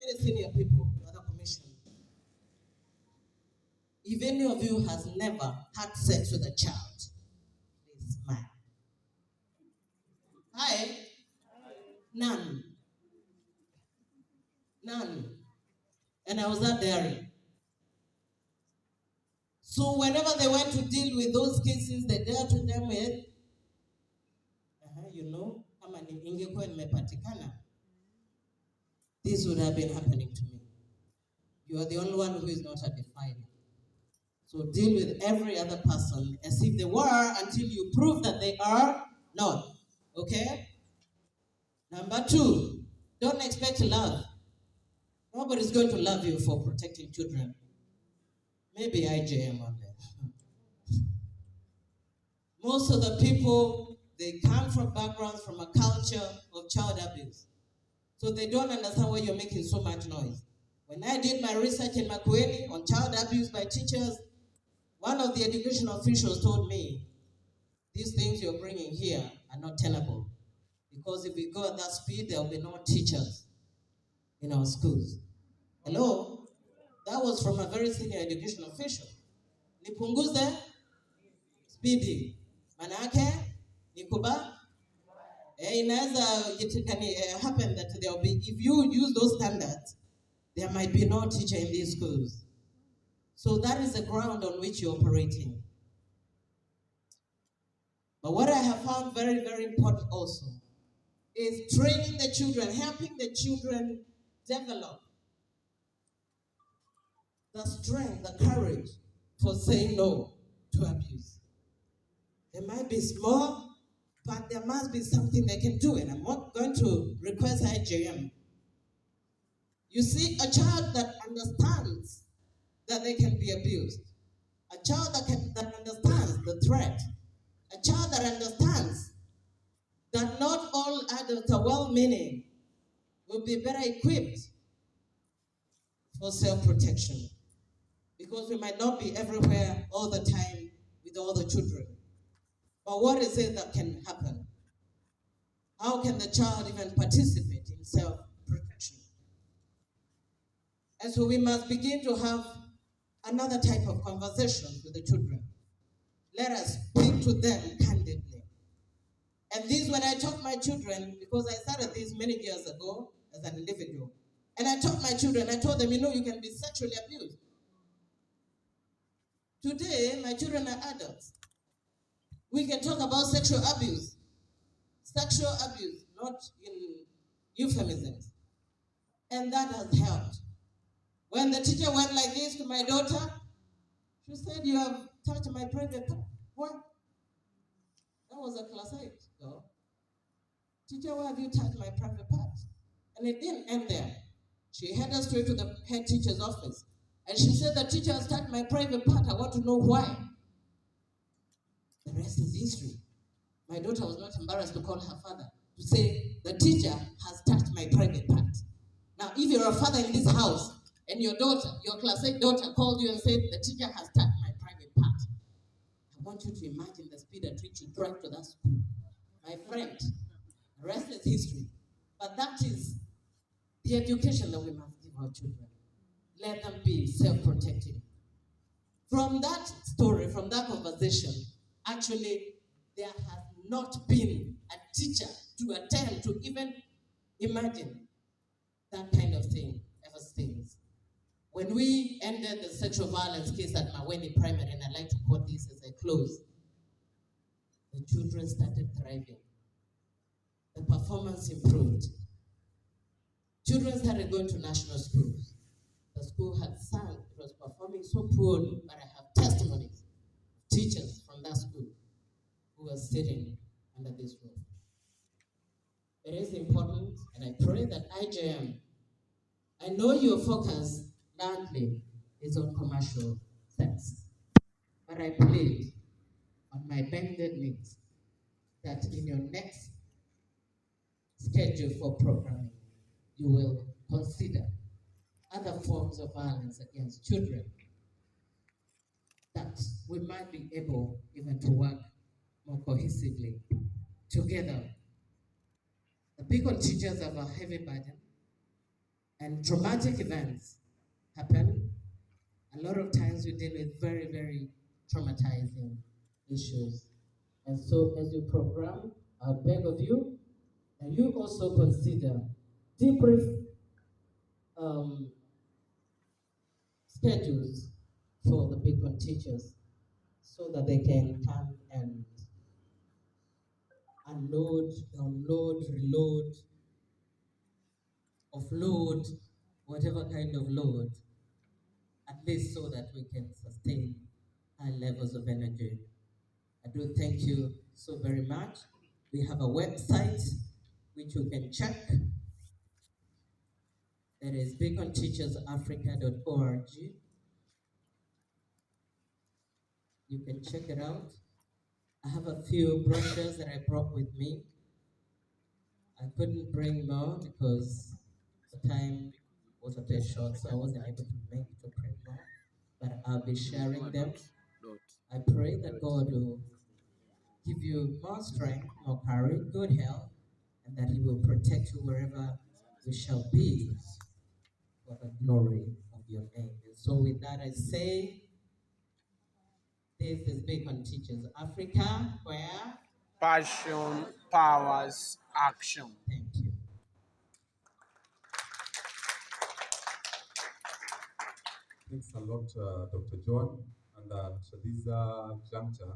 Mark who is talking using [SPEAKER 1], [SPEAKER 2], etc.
[SPEAKER 1] Very senior people, other commission. If any of you has never had sex with a child, please smile. Hi? None. None. And I was not there. So whenever they went to deal with those cases, they dealt with them with, kama ingekuwa nimepatikana, this would have been happening to me. You are the only one who is not a defiler. So deal with every other person as if they were until you prove that they are not. Okay? Number 2, don't expect love. Nobody's going to love you for protecting children. Maybe IJM on there. Most of the people, they come from backgrounds, from a culture of child abuse. So they don't understand why you're making so much noise. When I did my research in Makueni on child abuse by teachers, one of the education officials told me, these things you're bringing here are not tenable. Because if we go at that speed, there will be no teachers in our schools. Hello? That was from a very senior education official. Nipunguze speedy. Manake, nikuba. Inaweza happen that there will be, if you use those standards, there might be no teacher in these schools. So that is the ground on which you're operating. But what I have found very, very important also is training the children, helping the children develop the strength, the courage for saying no to abuse. It might be small, but there must be something they can do. And I'm not going to request IJM. You see, a child that understands that they can be abused, a child that understands the threat, a child that understands that not all adults are well-meaning will be better equipped for self-protection. Because we might not be everywhere all the time with all the children. But what is it that can happen? How can the child even participate in self-protection? And so we must begin to have another type of conversation with the children. Let us speak to them candidly. And this, when I taught my children, because I started this many years ago as an individual, and I taught my children, I told them, you can be sexually abused. Today, my children are adults. We can talk about sexual abuse. Sexual abuse, not in euphemisms. And that has helped. When the teacher went like this to my daughter, she said, "You have touched my private part." What? That was a class 8 girl. "Teacher, why have you touched my private part?" And it didn't end there. She headed straight to the head teacher's office. And she said, "The teacher has touched my private part. I want to know why." The rest is history. My daughter was not embarrassed to call her father to say, "The teacher has touched my private part." Now, if you're a father in this house, and your daughter, your class 8 daughter, called you and said, "The teacher has touched my private part," I want you to imagine the speed at which you drive to that school. My friend, the rest is history. But that is the education that we must give our children. Let them be self-protective. From that story, from that conversation, actually, there has not been a teacher to attempt to even imagine that kind of thing ever since. When we ended the sexual violence case at Maweni Primary, and I'd like to quote this as I close, the children started thriving. The performance improved. Children started going to national schools. The school had sung, it was performing so poorly, but I have testimonies of teachers from that school who were sitting under this roof. It is important, and I pray that IJM, I know your focus largely is on commercial sex, but I plead on my bended knees that in your next schedule for programming, you will consider other forms of violence against children, that we might be able even to work more cohesively together. The Beacon teachers have a heavy burden. and traumatic events happen. A lot of times we deal with very, very traumatizing issues. And so as you program, I beg of you, and you also consider debrief schedules for the Beacon teachers so that they can come and unload, download, reload, offload, whatever kind of load, at least so that we can sustain high levels of energy. I do thank you so very much. We have a website which you can check. That is beaconteachersafrica.org. You can check it out. I have a few brochures that I brought with me. I couldn't bring more because the time was a bit short, so I wasn't able to print more. But I'll be sharing them. I pray that God will give you more strength, more courage, good health, and that He will protect you wherever we shall be for the glory of your name. And so with that I say, this is Beacon Teachers Africa, where
[SPEAKER 2] passion powers action.
[SPEAKER 1] thank you.
[SPEAKER 3] Thanks a lot, Dr. Joan. And at this juncture,